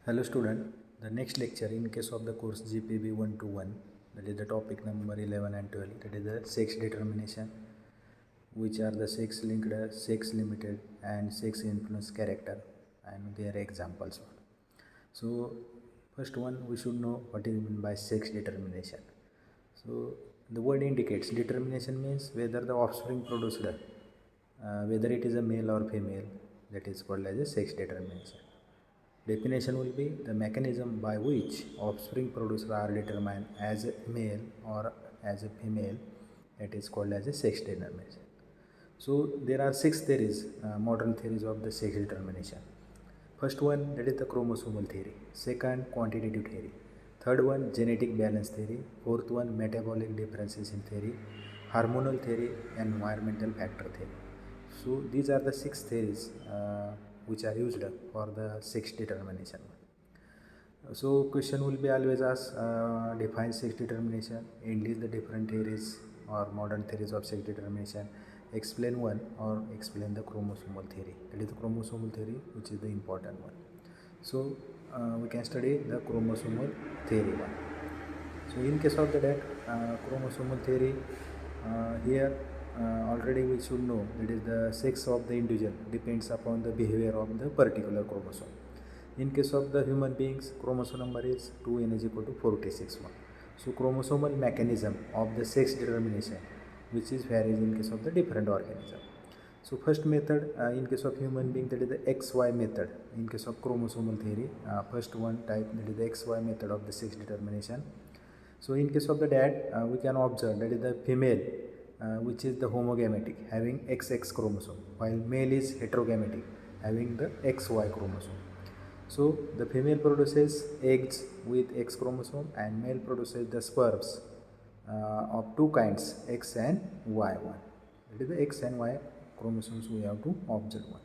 Hello student, the next lecture in case of the course GPB 121, that is the topic number 11 and 12, that is the sex determination, which are the sex linked, sex limited and sex influence character and their examples. So first one, we should know what is meant by sex determination. So the word indicates determination means whether the offspring produced, whether it is a male or female, that is called as a sex determination. Definition will be the mechanism by which offspring produced are determined as a male or as a female, that is called as a sex determination. So there are six theories, modern theories of the sex determination. First one, that is the chromosomal theory. Second, quantitative theory. Third one, genetic balance theory. Fourth one, metabolic differentiation theory. Hormonal theory, environmental factor theory. So these are the six theories which are used for the sex determination. So question will be always asked, define sex determination, enlist the different theories or modern theories of sex determination, explain one or explain the chromosomal theory. That is the chromosomal theory which is the important one. So we can study the chromosomal theory one. So in case of that chromosomal theory, here already we should know that is the sex of the individual depends upon the behavior of the particular chromosome. In case of the human beings, chromosome number is 2n is equal to 46 one. So chromosomal mechanism of the sex determination, which is varies in case of the different organism. So first method in case of human being, that is the XY method. In case of chromosomal theory, first one type, that is the XY method of the sex determination. So in case of the dad, we can observe that is the female, which is the homogametic, having XX chromosome, while male is heterogametic, having the XY chromosome. So the female produces eggs with X chromosome and male produces the sperms of two kinds, X and Y one. That is the X and Y chromosomes we have to observe one.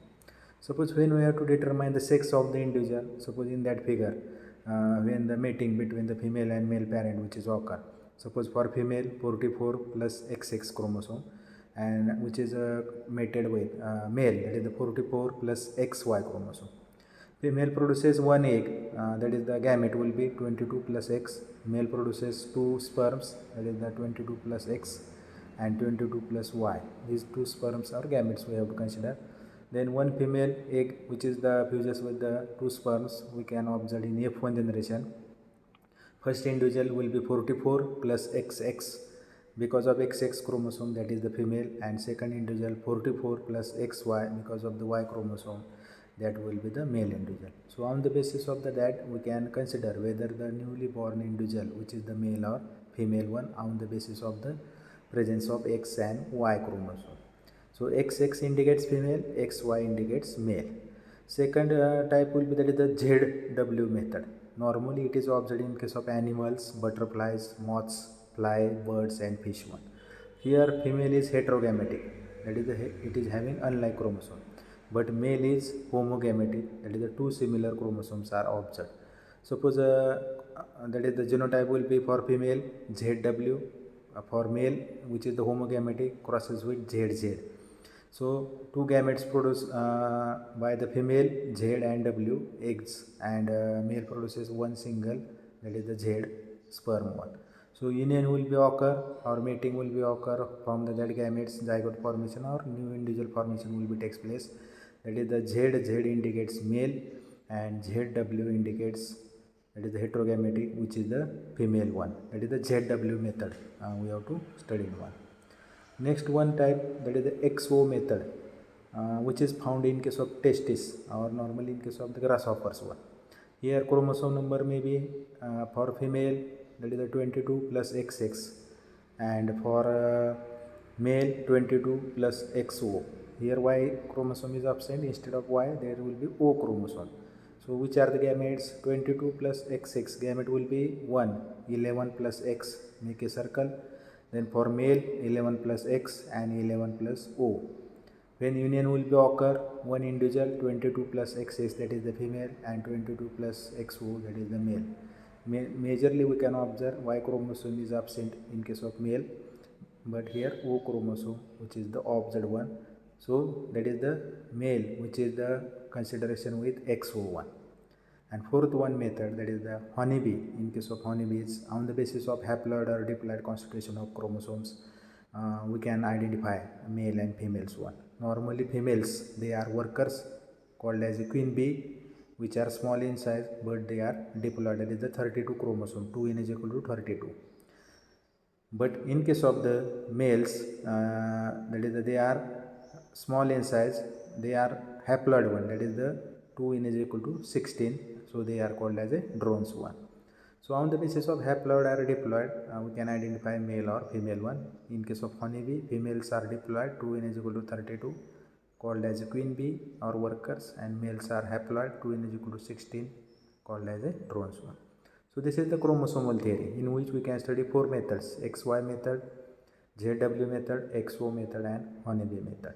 Suppose when we have to determine the sex of the individual, suppose in that figure, when the mating between the female and male parent which is occur. Suppose for female 44 plus XX chromosome, and which is mated with male, that is the 44 plus XY chromosome. Female produces one egg, that is the gamete will be 22 plus X. Male produces two sperms, that is the 22 plus X and 22 plus Y. These two sperms are gametes we have to consider. Then one female egg which is the fuses with the two sperms we can observe in F1 generation. First individual will be 44 plus XX because of XX chromosome, that is the female, and second individual 44 plus XY because of the Y chromosome, that will be the male individual. So on the basis of that we can consider whether the newly born individual which is the male or female one on the basis of the presence of X and Y chromosome. So XX indicates female, XY indicates male. Second type will be that is the ZW method. Normally it is observed in case of animals, butterflies, moths, fly, birds and fish one. Here female is heterogametic, that is it is having unlike chromosome, but male is homogametic, that is the two similar chromosomes are observed. Suppose that is the genotype will be for female ZW, for male which is the homogametic crosses with ZZ. So two gametes produced by the female Z and W eggs, and male produces one single, that is the Z sperm one. So union will be occur or mating will be occur from the that gametes, zygote formation or new individual formation will be takes place. That is the Z indicates male and ZW indicates, that is the heterogametic, which is the female one. That is the ZW method we have to study one. Next one type, that is the XO method, which is found in case of testis or normally in case of the grasshoppers one. Here chromosome number may be for female, that is the 22 plus XX, and for male 22 plus XO. Here Y chromosome is absent, instead of Y there will be O chromosome. So which are the gametes? 22 plus XX gamete will be 1, 11 plus X, make a circle. Then for male 11 plus X and 11 plus O. When union will be occur, one individual 22 plus XX, that is the female, and 22 plus XO, that is the male. Majorly we can observe Y chromosome is absent in case of male, but here O chromosome which is the observed one. So that is the male which is the consideration with XO1. And fourth one method, that is the honeybee. In case of honeybees, on the basis of haploid or diploid constitution of chromosomes, we can identify male and females one. Normally females, they are workers called as a queen bee, which are small in size but they are diploid, that is the 32 chromosome, 2n is equal to 32. But in case of the males, that is they are small in size, they are haploid one, that is the 2n is equal to 16, so they are called as a drones one. So on the basis of haploid or diploid, we can identify male or female one. In case of honeybee, females are diploid, 2n is equal to 32, called as a queen bee or workers, and males are haploid, 2n is equal to 16, called as a drones one. So this is the chromosomal theory, in which we can study four methods: XY method, ZW method, XO method, and honeybee method.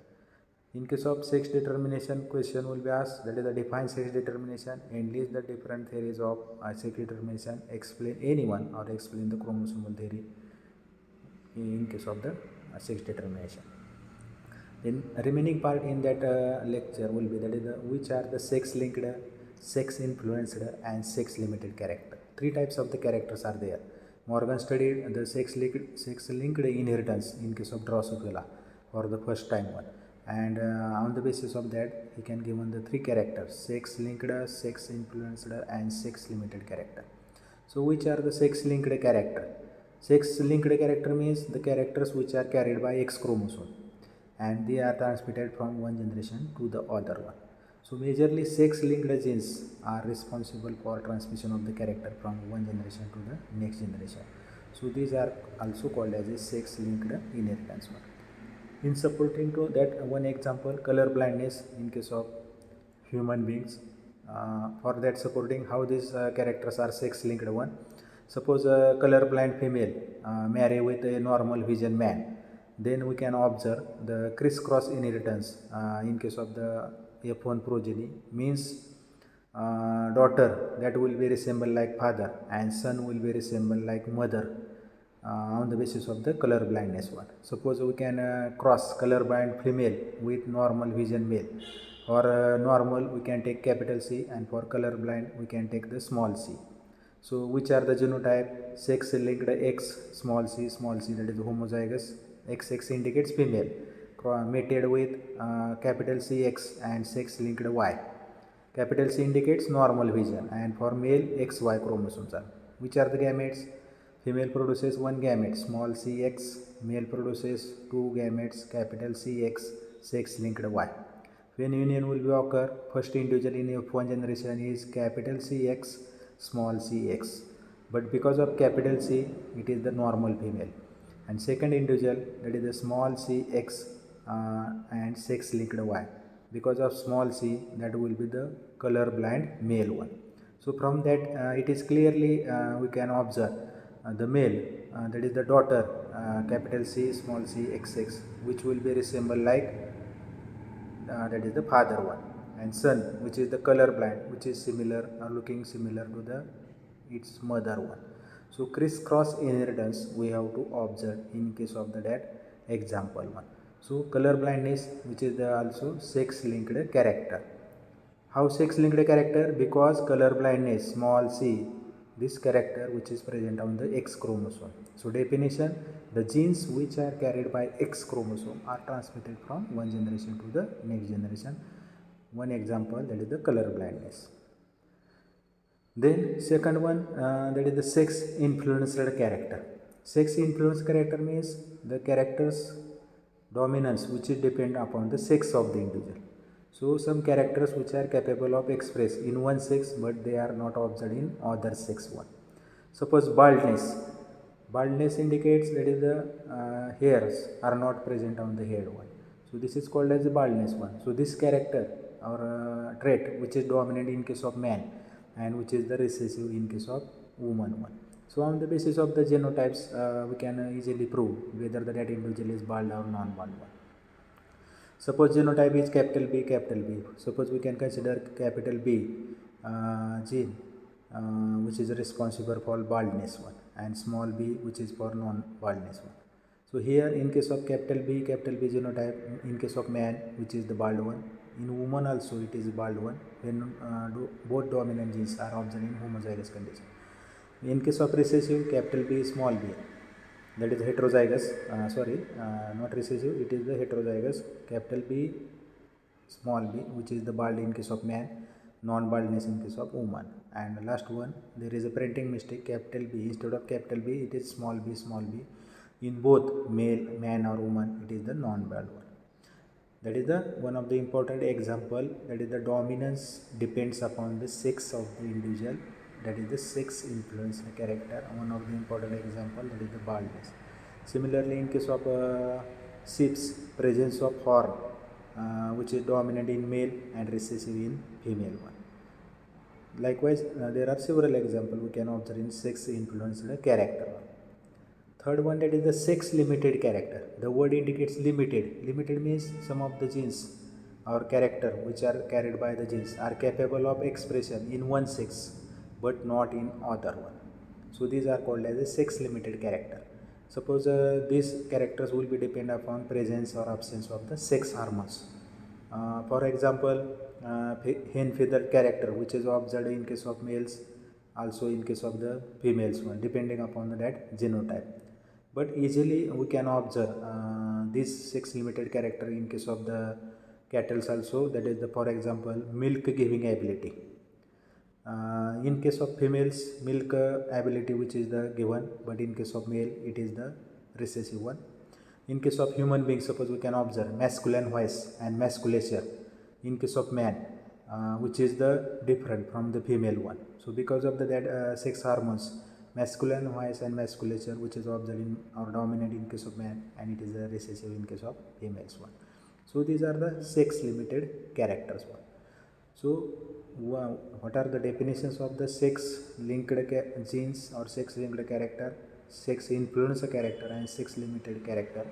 In case of sex determination, question will be asked, that is the define sex determination and list the different theories of sex determination, explain any one or explain the chromosomal theory in case of the sex determination. Then remaining part in that lecture will be, that is the which are the sex linked, sex influenced, and sex limited character. Three types of the characters are there. Morgan studied the sex linked inheritance in case of Drosophila for the first time one, and on the basis of that he can given the three characters: sex linked, sex influenced, and sex limited character. So which are the sex linked character? Sex linked character means the characters which are carried by X chromosome and they are transmitted from one generation to the other one. So majorly sex linked genes are responsible for transmission of the character from one generation to the next generation. So these are also called as a sex linked inheritance one. In supporting to that one example, color blindness in case of human beings. For that supporting how these characters are sex linked one. Suppose a color blind female marry with a normal vision man, then we can observe the crisscross inheritance in case of the F1 progeny, means daughter that will be resemble like father and son will be resemble like mother on the basis of the color blindness one. Suppose we can cross color blind female with normal vision male. For normal we can take capital C, and for color blind we can take the small c. So which are the genotype? Sex linked X small c, that is homozygous. XX indicates female, mated with capital CX, and sex linked Y. Capital C indicates normal vision, and for male XY chromosomes are. Which are the gametes? Female produces one gamete, small cx, male produces two gametes, capital CX, sex linked Y. When union will be occur, first individual in F1 generation is capital CX, small cx, but because of capital C it is the normal female, and second individual, that is the small cx and sex linked Y, because of small c that will be the color blind male one. So from that it is clearly we can observe the male, that is the daughter, capital C small c xx, which will be resemble like that is the father one, and son which is the color blind, which is similar or looking similar to the its mother one. So crisscross inheritance we have to observe in case of the that example one. So color blindness, which is the also sex linked character. How sex linked character? Because color blindness small c, this character which is present on the X chromosome. So definition, the genes which are carried by X chromosome are transmitted from one generation to the next generation. One example, that is the color blindness. Then second one, that is the sex influenced character. Sex influenced character means the character's dominance which is depend upon the sex of the individual. So some characters which are capable of express in one sex but they are not observed in other sex one. Suppose baldness. Baldness indicates that is the hairs are not present on the head one. So this is called as the baldness one. So this character or trait which is dominant in case of man and which is the recessive in case of woman one. So on the basis of the genotypes we can easily prove whether that individual is bald or non-bald one. Suppose genotype is capital B, capital B. Suppose we can consider capital B gene which is responsible for baldness one, and small b which is for non-baldness one. So here in case of capital B genotype, in case of man which is the bald one, In woman also it is bald one when both dominant genes are observed in homozygous condition. In case of recessive, capital B small b, that is heterozygous, not recessive, it is the heterozygous, capital B small b, which is the bald in case of man, non-baldness in case of woman. And last one, there is a printing mistake, capital B instead of capital B it is small b. In both male, man or woman, it is the non-bald one. That is the one of the important example, that is the dominance depends upon the sex of the individual, that is the sex influence the character. One of the important example, that is the baldness. Similarly, in case of sheep's, presence of horn, which is dominant in male and recessive in female one. Likewise, there are several examples we can observe in sex influenced character. Third one, that is the sex limited character. The word indicates limited. Limited means some of the genes or character which are carried by the genes are capable of expression in one sex but not in other one. So these are called as a sex limited character. Suppose these characters will be dependent upon presence or absence of the sex hormones. For example, hen feather character, which is observed in case of males, also in case of the females one, depending upon that genotype. But easily we can observe this sex limited character in case of the cattle also, that is the, for example, milk giving ability. In case of females, milk ability which is the given, but in case of male it is the recessive one. In case of human beings, suppose we can observe masculine voice and musculature in case of man, which is the different from the female one. So because of that sex hormones, masculine voice and musculature which is observed in or dominant in case of man, and it is a recessive in case of females one. So these are the sex limited characters one. So what are the definitions of the sex linked genes or sex linked character, sex influenced character and sex limited character?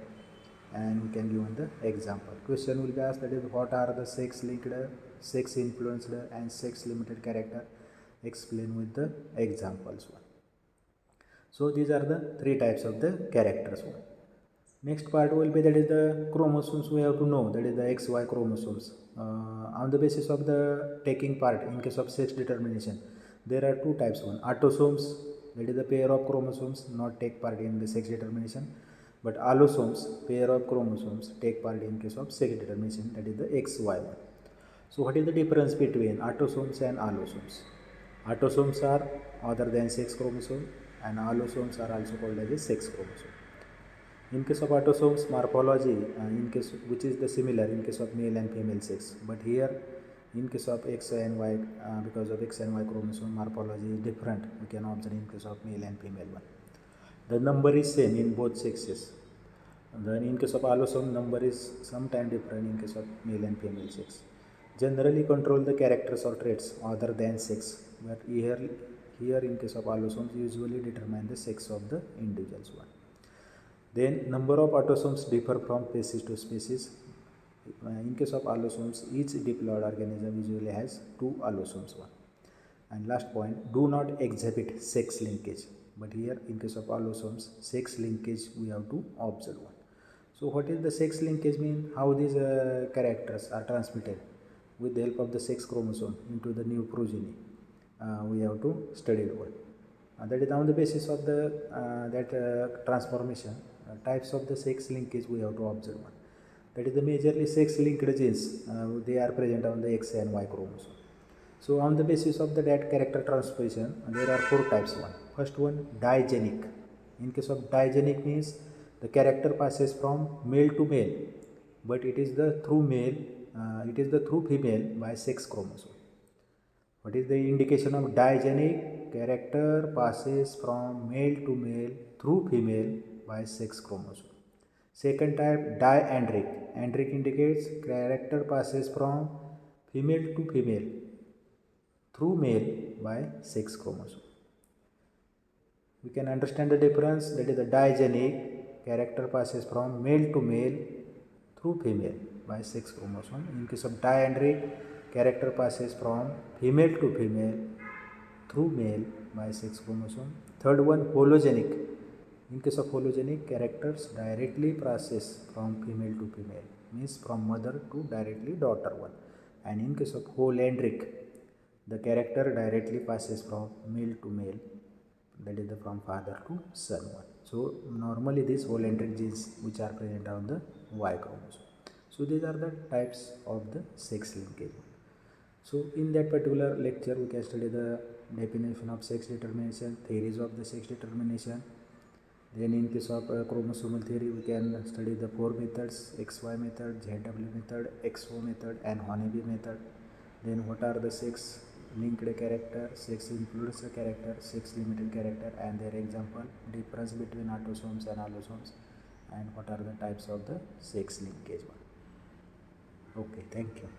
And we can give on the example. Question will be asked, that is, what are the sex linked, sex influenced and sex limited character? Explain with the examples one. So these are the three types of the characters one. Next part will be, that is the chromosomes we have to know, that is the XY chromosomes. On the basis of the taking part in case of sex determination, there are two types one, autosomes, that is the pair of chromosomes not take part in the sex determination, but allosomes, pair of chromosomes take part in case of sex determination, that is the XY one. So what is the difference between autosomes and allosomes? Autosomes are other than sex chromosome and allosomes are also called as a sex chromosome. In case of autosomes, morphology in case which is the similar in case of male and female sex, but here in case of X and Y, because of X and Y chromosome, morphology is different. We can observe in case of male and female one. The number is same in both sexes. Then in case of allosome, number is sometimes different in case of male and female sex. Generally control the characters or traits other than sex, but here in case of allosomes usually determine the sex of the individuals one. Then number of autosomes differ from species to species. In case of allosomes, each diploid organism usually has two allosomes one. And last point, do not exhibit sex linkage. But here in case of allosomes, sex linkage we have to observe one. So what is the sex linkage mean? How these characters are transmitted with the help of the sex chromosome into the new progeny. We have to study the one. That is on the basis of the transformation, types of the sex linkage we have to observe one. That is the majorly sex linked genes, they are present on the X and Y chromosome. So on the basis of that character transposition, there are four types one. First one, digenic. In case of digenic means the character passes from male to male, but it is the through female by sex chromosome. What is the indication of digenic? Character passes from male to male through female by sex chromosome. Second type, diandric. Andric indicates character passes from female to female through male by sex chromosome. We can understand the difference, that is the digenic, character passes from male to male through female by sex chromosome. In case of diandric, character passes from female to female through male by sex chromosome. Third one, hologenic. In case of hologenic, characters directly passes from female to female, means from mother to directly daughter one. And in case of holendric, the character directly passes from male to male, that is the from father to son one. So normally these holendric genes which are present on the Y chromosome. So these are the types of the sex linkage. So in that particular lecture we can study the definition of sex determination, theories of the sex determination. Then in case of chromosomal theory we can study the four methods: XY method, ZW method, XO method and Honeybee method. Then what are the sex linked character, sex influenced character, sex limited character and their example, difference between autosomes and allosomes, and what are the types of the sex linkage one. Okay, thank you.